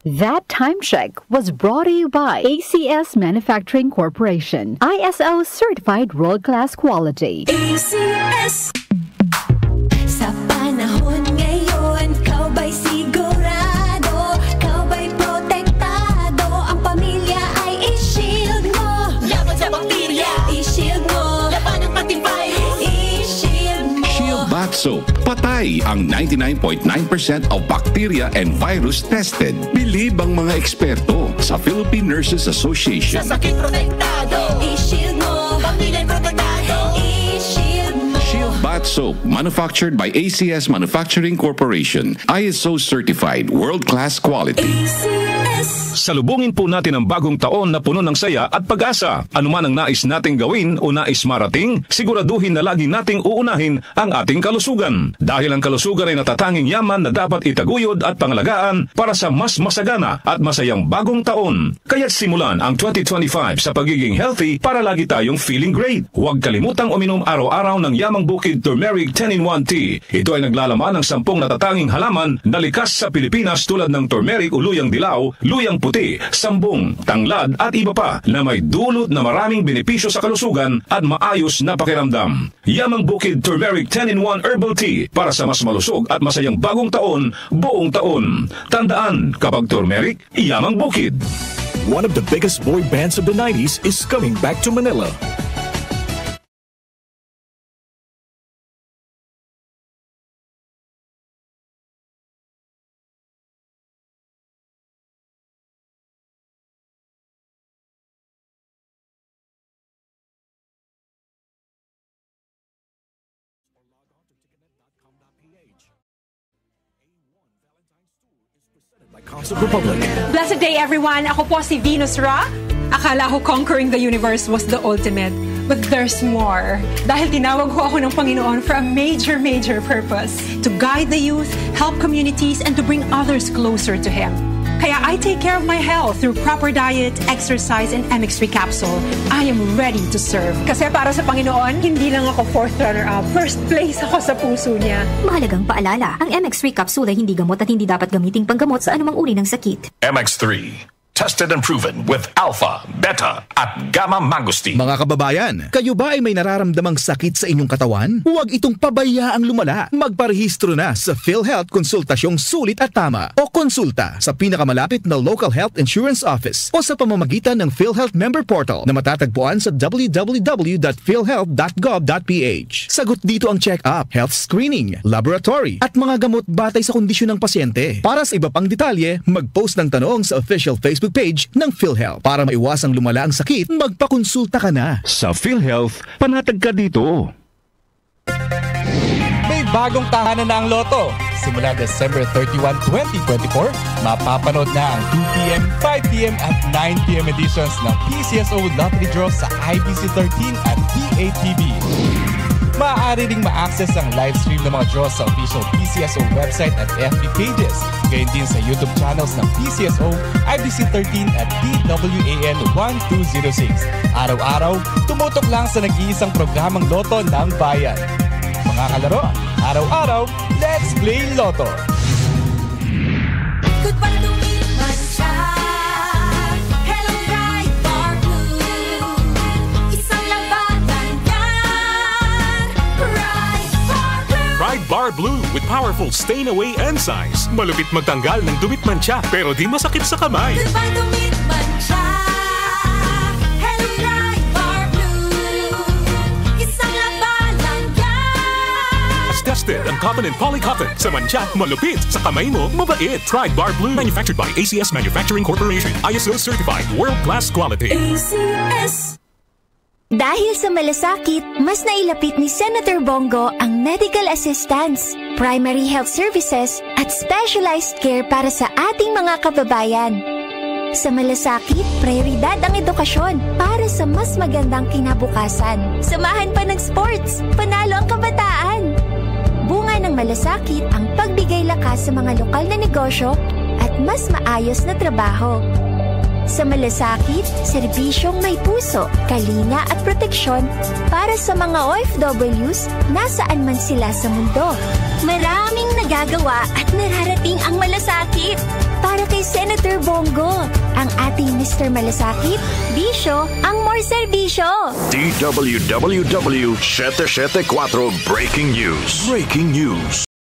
That time check was brought to you by ACS Manufacturing Corporation, ISO certified world-class quality. ACS. Sa panahon ngayon, kau ba'y sigurado, kau ba'y protektado, ang pamilya ay i-shield mo. Laban sa bakterya, i-shield mo. Laban ng pating virus, i-shield mo. Shield Bath Soap. Patay ang 99.9% of bacteria and virus tested. Bilib ang mga eksperto sa Philippine Nurses Association. Sa sakit protektado, i-shield mo. Pamilya protektado, i-shield mo. Shield Bath Soap, manufactured by ACS Manufacturing Corporation. ISO certified, world-class quality. ACS. Salubungin po natin ang bagong taon na puno ng saya at pag-asa. Ano man ang nais nating gawin o nais marating, siguraduhin na lagi nating uunahin ang ating kalusugan. Dahil ang kalusugan ay natatanging yaman na dapat itaguyod at pangalagaan para sa mas masagana at masayang bagong taon. Kaya't simulan ang 2025 sa pagiging healthy para lagi tayong feeling great. Huwag kalimutang uminom araw-araw ng Yamang Bukid Turmeric 10-in-1 Tea. Ito ay naglalaman ng 10 natatanging halaman na likas sa Pilipinas tulad ng turmeric o luyang dilaw, luyang puti, sambong, tanglad at iba pa na may dulot na maraming benepisyo sa kalusugan at maayos na pakiramdam. Yamang Bukid Turmeric 10-in-1 Herbal Tea para sa mas malusog at masayang bagong taon, buong taon. Tandaan, kapag turmeric, Yamang Bukid. One of the biggest boy bands of the 90s is coming back to Manila. Blessed day everyone! Ako po si Venus Ra. Akala ko conquering the universe was the ultimate. But there's more. Dahil tinawag ko ako ng Panginoon for a major purpose. To guide the youth, help communities, and to bring others closer to Him. Kaya I take care of my health through proper diet, exercise, and MX3 capsule. I am ready to serve. Kasi para sa Panginoon, hindi lang ako 4th runner-up. First place ako sa puso niya. Mahalagang paalala, ang MX3 capsule ay hindi gamot at hindi dapat gamiting panggamot sa anumang uri ng sakit. MX3. Tested and proven with alpha, beta, at gamma mangosteen. Mga kababayan, kayo ba ay may nararamdamang sakit sa inyong katawan? Huwag itong pabayaang lumala. Magparehistro na sa PhilHealth Konsultasyong Sulit at Tama o konsulta sa pinakamalapit na local health insurance office o sa pamamagitan ng PhilHealth member portal na matatagpuan sa www.philhealth.gov.ph. Sagot dito ang check-up, health screening, laboratory, at mga gamot batay sa kondisyon ng pasyente. Para sa iba pang detalye, mag-post ng tanong sa official Facebook page ng PhilHealth. Para maiwasang lumala ang sakit, magpakonsulta ka na. Sa PhilHealth, panatag ka dito. May bagong tahanan na ang Lotto. Simula December 31, 2024, mapapanood na ang 2pm, 5pm at 9pm editions ng PCSO Lottery Draw sa IBC 13 at DATV. Maaari ring ma-access ang live stream ng mga draws sa official PCSO website at FB pages. Gayon din sa YouTube channels ng PCSO, IBC 13 at DWAN 1206. Araw-araw, tumutok lang sa nag-iisang programang Lotto ng Bayan. Mga kalaro, araw-araw, let's play Lotto! Goodbye to me, Mancha. Hello, Bright Bar Blue. Isang labanan yan. Bright Bar Blue. Bright Bar Blue with powerful stain-away enzymes. Malupit magtanggal ng dumit mancha pero di masakit sa kamay. Goodbye to me, Mancha. Hello, Bright Bar Blue. Isang labanan yan. As tested ang cotton and polycotton. Sa mancha, malupit. Sa kamay mo, mabait. Bright Bar Blue. Manufactured by ACS Manufacturing Corporation. ISO certified. World-class quality. ACS. Dahil sa malasakit, mas nailapit ni Senator Bongo ang medical assistance, primary health services, at specialized care para sa ating mga kababayan. Sa malasakit, prioridad ang edukasyon para sa mas magandang kinabukasan. Samahan pa ng sports, panalo ang kabataan. Bunga ng malasakit ang pagbigay lakas sa mga lokal na negosyo at mas maayos na trabaho. Sa malasakit, serbisyong may puso, kalinga at proteksyon para sa mga OFWs nasaan man sila sa mundo. Maraming nagagawa at nararating ang malasakit. Para kay Senator Senator Bongo. Ang ating Mr. Malasakit, bisyo ang more serbisyo. DWWW 774 Breaking News. Breaking News.